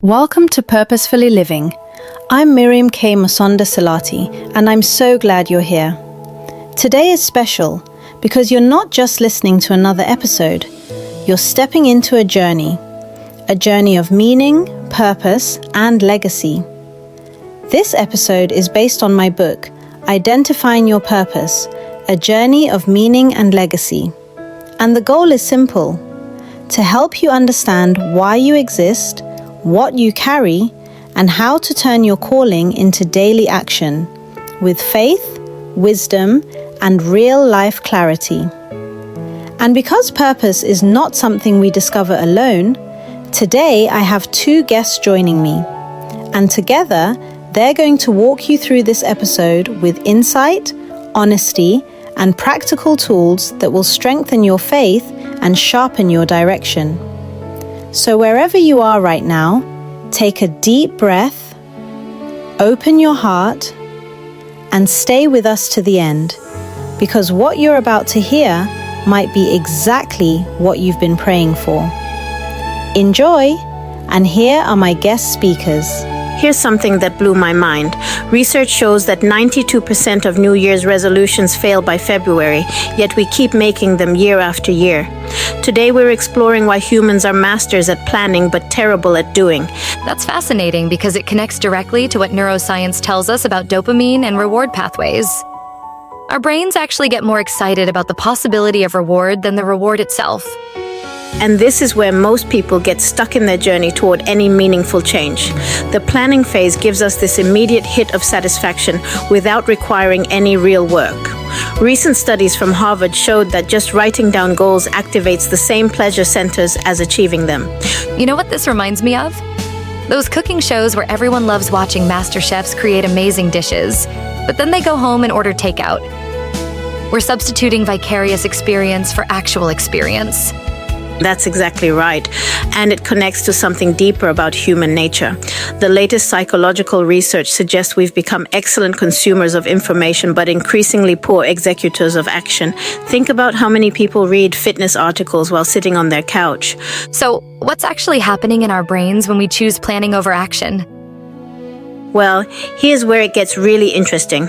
Welcome to Purposefully Living. I'm Mirriam K Musonda-Salati, and I'm so glad you're here. Today is special because you're not just listening to another episode, you're stepping into a journey of meaning, purpose, and legacy. This episode is based on my book, Identifying Your Purpose, A Journey of Meaning and Legacy. And the goal is simple: to help you understand why you exist, what you carry, and how to turn your calling into daily action with faith, wisdom, and real-life clarity. And because purpose is not something we discover alone, today I have two guests joining me, and together they're going to walk you through this episode with insight, honesty, and practical tools that will strengthen your faith and sharpen your direction. So wherever you are right now, take a deep breath, open your heart, and stay with us to the end, because what you're about to hear might be exactly what you've been praying for. Enjoy, and here are my guest speakers. Here's something that blew my mind. Research shows that 92% of New Year's resolutions fail by February, yet we keep making them year after year. Today we're exploring why humans are masters at planning but terrible at doing. That's fascinating because it connects directly to what neuroscience tells us about dopamine and reward pathways. Our brains actually get more excited about the possibility of reward than the reward itself. And this is where most people get stuck in their journey toward any meaningful change. The planning phase gives us this immediate hit of satisfaction without requiring any real work. Recent studies from Harvard showed that just writing down goals activates the same pleasure centers as achieving them. You know what this reminds me of? Those cooking shows where everyone loves watching master chefs create amazing dishes, but then they go home and order takeout. We're substituting vicarious experience for actual experience. That's exactly right. And it connects to something deeper about human nature. The latest psychological research suggests we've become excellent consumers of information, but increasingly poor executors of action. Think about how many people read fitness articles while sitting on their couch. So, what's actually happening in our brains when we choose planning over action? Well, here's where it gets really interesting.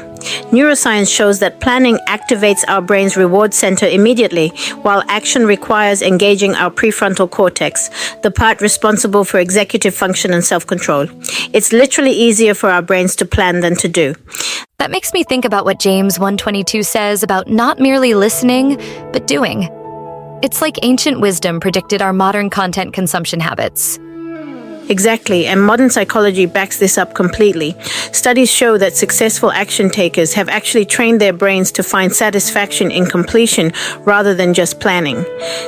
Neuroscience shows that planning activates our brain's reward center immediately, while action requires engaging our prefrontal cortex, the part responsible for executive function and self-control. It's literally easier for our brains to plan than to do. That makes me think about what James 1:22 says about not merely listening, but doing. It's like ancient wisdom predicted our modern content consumption habits. Exactly, and modern psychology backs this up completely. Studies show that successful action takers have actually trained their brains to find satisfaction in completion rather than just planning.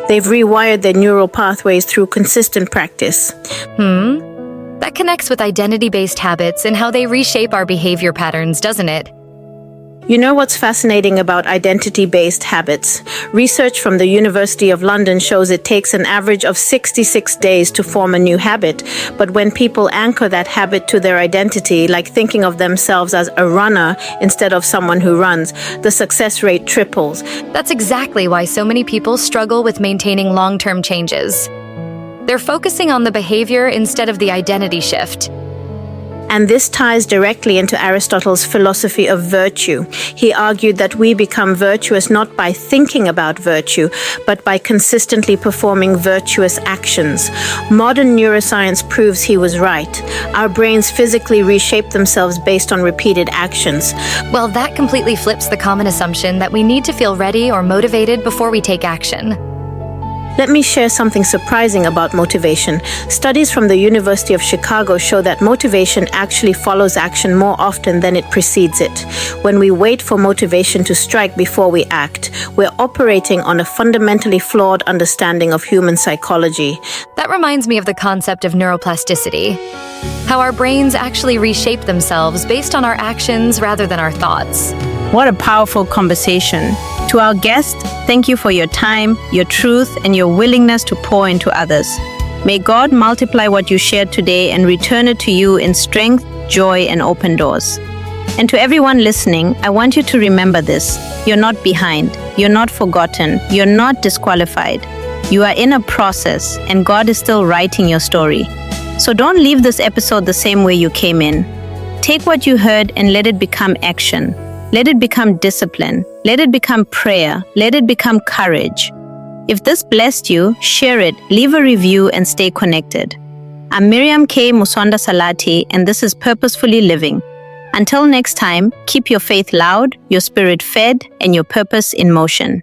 They've rewired their neural pathways through consistent practice. That connects with identity-based habits and how they reshape our behavior patterns, doesn't it? You know what's fascinating about identity-based habits? Research from the University of London shows it takes an average of 66 days to form a new habit. But when people anchor that habit to their identity, like thinking of themselves as a runner instead of someone who runs, the success rate triples. That's exactly why so many people struggle with maintaining long-term changes. They're focusing on the behavior instead of the identity shift. And this ties directly into Aristotle's philosophy of virtue. He argued that we become virtuous not by thinking about virtue, but by consistently performing virtuous actions. Modern neuroscience proves he was right. Our brains physically reshape themselves based on repeated actions. Well, that completely flips the common assumption that we need to feel ready or motivated before we take action. Let me share something surprising about motivation. Studies from the University of Chicago show that motivation actually follows action more often than it precedes it. When we wait for motivation to strike before we act, we're operating on a fundamentally flawed understanding of human psychology. That reminds me of the concept of neuroplasticity, how our brains actually reshape themselves based on our actions rather than our thoughts. What a powerful conversation. To our guest, thank you for your time, your truth, and your willingness to pour into others. May God multiply what you shared today and return it to you in strength, joy, and open doors. And to everyone listening, I want you to remember this. You're not behind. You're not forgotten. You're not disqualified. You are in a process, and God is still writing your story. So don't leave this episode the same way you came in. Take what you heard and let it become action. Let it become discipline. Let it become prayer. Let it become courage. If this blessed you, share it, leave a review, and stay connected. I'm Mirriam K Musonda-Salati, and this is Purposefully Living. Until next time, keep your faith loud, your spirit fed, and your purpose in motion.